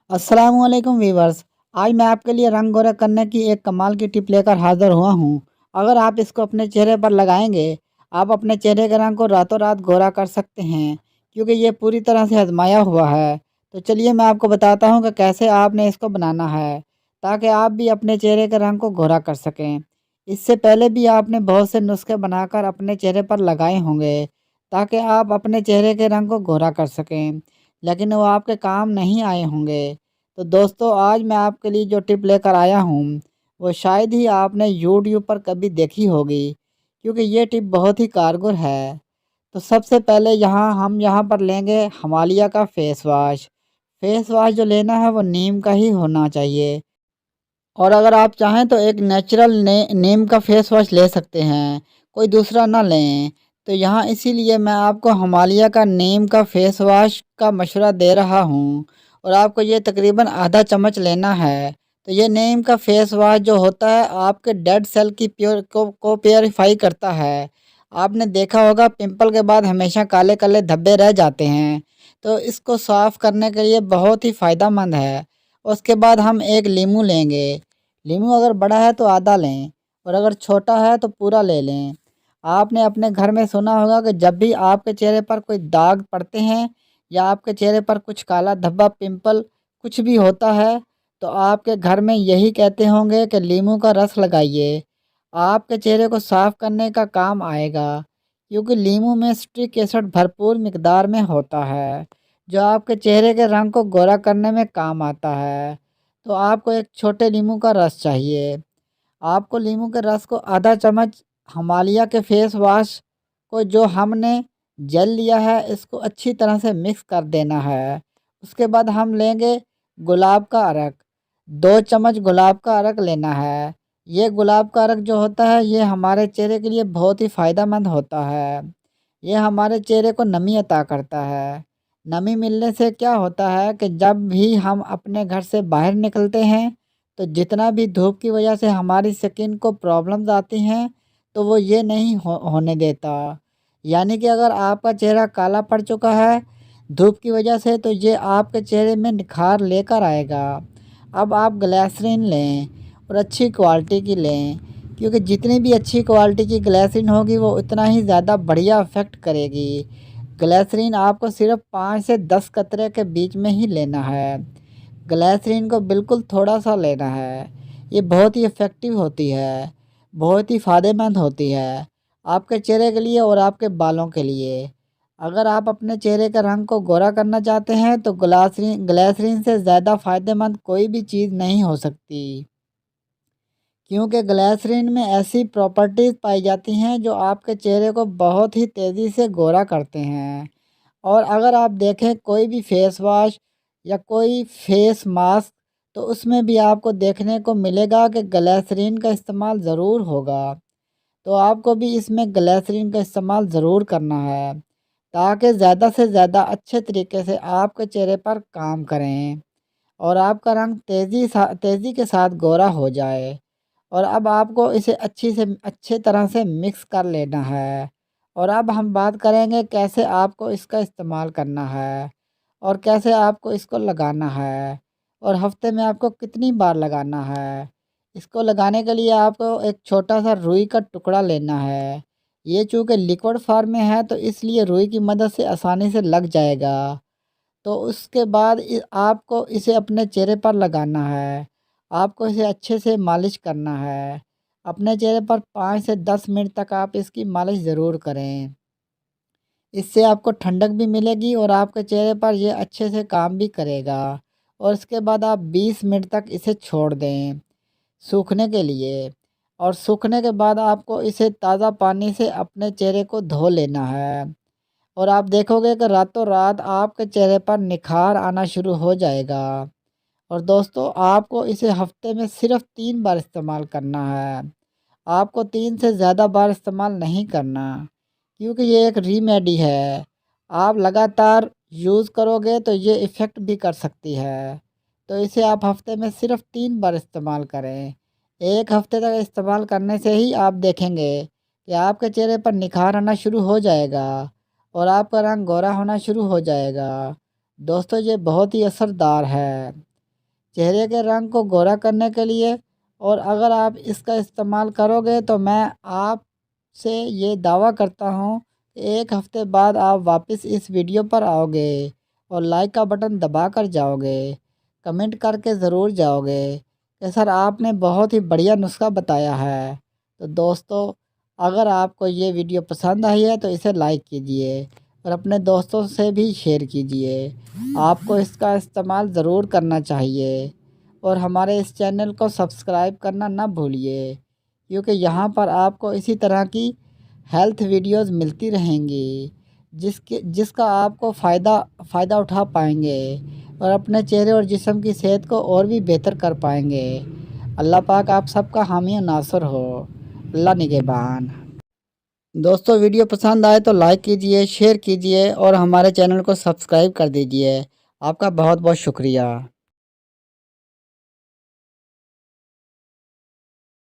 अस्सलामुअलैकुम वीवर्स। आज मैं आपके लिए रंग गोरा करने की एक कमाल की टिप लेकर हाज़िर हुआ हूँ। अगर आप इसको अपने चेहरे पर लगाएंगे, आप अपने चेहरे के रंग को रातों रात गोरा कर सकते हैं, क्योंकि ये पूरी तरह से आजमाया हुआ है। तो चलिए मैं आपको बताता हूँ कि कैसे आपने इसको बनाना है, ताकि आप भी अपने चेहरे के रंग को गोरा कर सकें। इससे पहले भी आपने बहुत से नुस्खे बनाकर अपने चेहरे पर लगाए होंगे, ताकि आप अपने चेहरे के रंग को गोरा कर सकें, लेकिन वो आपके काम नहीं आए होंगे। तो दोस्तों, आज मैं आपके लिए जो टिप लेकर आया हूँ, वो शायद ही आपने यूट्यूब पर कभी देखी होगी, क्योंकि ये टिप बहुत ही कारगर है। तो सबसे पहले हम यहाँ पर लेंगे हिमालय का फेस वाश। फेस वाश जो लेना है वो नीम का ही होना चाहिए, और अगर आप चाहें तो एक नेचुरल नीम का फेस वॉश ले सकते हैं, कोई दूसरा ना लें। तो यहाँ इसीलिए मैं आपको हिमालय का नीम का फेस वॉश का मशवरा दे रहा हूँ, और आपको ये तकरीबन आधा चम्मच लेना है। तो ये नीम का फेस वॉश जो होता है, आपके डेड सेल की को प्योरीफाई करता है। आपने देखा होगा पिंपल के बाद हमेशा काले काले धब्बे रह जाते हैं, तो इसको साफ़ करने के लिए बहुत ही फ़ायदेमंद है। उसके बाद हम एक लीमू लेंगे। लीमू अगर बड़ा है तो आधा लें, और अगर छोटा है तो पूरा ले लें। आपने अपने घर में सुना होगा कि जब भी आपके चेहरे पर कोई दाग पड़ते हैं, या आपके चेहरे पर कुछ काला धब्बा, पिंपल कुछ भी होता है, तो आपके घर में यही कहते होंगे कि लीमू का रस लगाइए, आपके चेहरे को साफ़ करने का काम आएगा। क्योंकि लीमू में सिट्रिक एसिड भरपूर मिकदार में होता है, जो आपके चेहरे के रंग को गोरा करने में काम आता है। तो आपको एक छोटे नींबू का रस चाहिए। आपको नींबू के रस को आधा चम्मच हिमालय के फेस वॉश को जो हमने जेल लिया है, इसको अच्छी तरह से मिक्स कर देना है। उसके बाद हम लेंगे गुलाब का अरक। 2 चम्मच गुलाब का अरक लेना है। ये गुलाब का अरक जो होता है, ये हमारे चेहरे के लिए बहुत ही फ़ायदेमंद होता है। ये हमारे चेहरे को नमी अता करता है। नमी मिलने से क्या होता है कि जब भी हम अपने घर से बाहर निकलते हैं, तो जितना भी धूप की वजह से हमारी स्किन को प्रॉब्लम्स आती हैं, तो वो ये नहीं होने देता। यानी कि अगर आपका चेहरा काला पड़ चुका है धूप की वजह से, तो ये आपके चेहरे में निखार लेकर आएगा। अब आप ग्लिसरीन लें, और अच्छी क्वालिटी की लें, क्योंकि जितनी भी अच्छी क्वालिटी की ग्लिसरीन होगी, वो उतना ही ज़्यादा बढ़िया इफ़ेक्ट करेगी। ग्लिसरीन आपको सिर्फ 5 से 10 कतरे के बीच में ही लेना है। ग्लिसरीन को बिल्कुल थोड़ा सा लेना है। ये बहुत ही इफ़ेक्टिव होती है, बहुत ही फ़ायदेमंद होती है आपके चेहरे के लिए और आपके बालों के लिए। अगर आप अपने चेहरे का रंग को गोरा करना चाहते हैं, तो ग्लिसरीन से ज़्यादा फ़ायदेमंद कोई भी चीज़ नहीं हो सकती, क्योंकि ग्लिसरीन में ऐसी प्रॉपर्टीज़ पाई जाती हैं जो आपके चेहरे को बहुत ही तेज़ी से गोरा करते हैं। और अगर आप देखें कोई भी फेस वॉश या कोई फेस मास्क, तो उसमें भी आपको देखने को मिलेगा कि ग्लिसरीन का इस्तेमाल ज़रूर होगा। तो आपको भी इसमें ग्लिसरीन का इस्तेमाल ज़रूर करना है, ताकि ज़्यादा से ज़्यादा अच्छे तरीके से आपके चेहरे पर काम करें, और आपका रंग तेज़ी के साथ गोरा हो जाए। और अब आपको इसे अच्छे तरह से मिक्स कर लेना है। और अब हम बात करेंगे कैसे आपको इसका इस्तेमाल करना है, और कैसे आपको इसको लगाना है, और हफ्ते में आपको कितनी बार लगाना है। इसको लगाने के लिए आपको एक छोटा सा रुई का टुकड़ा लेना है। ये चूँकि लिक्विड फॉर्म में है, तो इसलिए रुई की मदद से आसानी से लग जाएगा। तो उसके बाद आपको इसे अपने चेहरे पर लगाना है। आपको इसे अच्छे से मालिश करना है। अपने चेहरे पर 5 से 10 मिनट तक आप इसकी मालिश ज़रूर करें। इससे आपको ठंडक भी मिलेगी, और आपके चेहरे पर ये अच्छे से काम भी करेगा। और इसके बाद आप 20 मिनट तक इसे छोड़ दें सूखने के लिए। और सूखने के बाद आपको इसे ताज़ा पानी से अपने चेहरे को धो लेना है। और आप देखोगे कि रातों रात आपके चेहरे पर निखार आना शुरू हो जाएगा। और दोस्तों, आपको इसे हफ्ते में सिर्फ 3 बार इस्तेमाल करना है। आपको 3 से ज़्यादा बार इस्तेमाल नहीं करना, क्योंकि ये एक रीमेडी है। आप लगातार यूज़ करोगे तो ये इफ़ेक्ट भी कर सकती है। तो इसे आप हफ्ते में सिर्फ 3 बार इस्तेमाल करें। 1 हफ्ते तक इस्तेमाल करने से ही आप देखेंगे कि आपके चेहरे पर निखार आना शुरू हो जाएगा, और आपका रंग गोरा होना शुरू हो जाएगा। दोस्तों, ये बहुत ही असरदार है। چہرے کے رنگ کو گورا کرنے کے لیے، اور اگر آپ اس کا استعمال کرو گے تو میں آپ سے یہ دعویٰ کرتا ہوں کہ ایک ہفتے بعد آپ واپس اس ویڈیو پر آؤ گے اور لائک کا بٹن دبا کر جاؤ گے، کمنٹ کر کے ضرور جاؤ گے کہ سر آپ نے بہت ہی بڑھیا نسخہ بتایا ہے۔ تو دوستو، اگر آپ کو یہ ویڈیو پسند آئی ہے تو اسے لائک کیجئے اور اپنے دوستوں سے بھی شیئر کیجئے۔ آپ کو اس کا استعمال ضرور کرنا چاہیے اور ہمارے اس چینل کو سبسکرائب کرنا نہ بھولیے، کیونکہ یہاں پر آپ کو اسی طرح کی ہیلتھ ویڈیوز ملتی رہیں گی جس کا آپ کو فائدہ اٹھا پائیں گے اور اپنے چہرے اور جسم کی صحت کو اور بھی بہتر کر پائیں گے۔ اللہ پاک آپ سب کا حامی و ناصر ہو۔ اللہ نگہبان۔ دوستو، ویڈیو پسند آئے تو لائک کیجئے، شیئر کیجئے اور ہمارے چینل کو سبسکرائب کر دیجئے۔ آپ کا بہت بہت شکریہ۔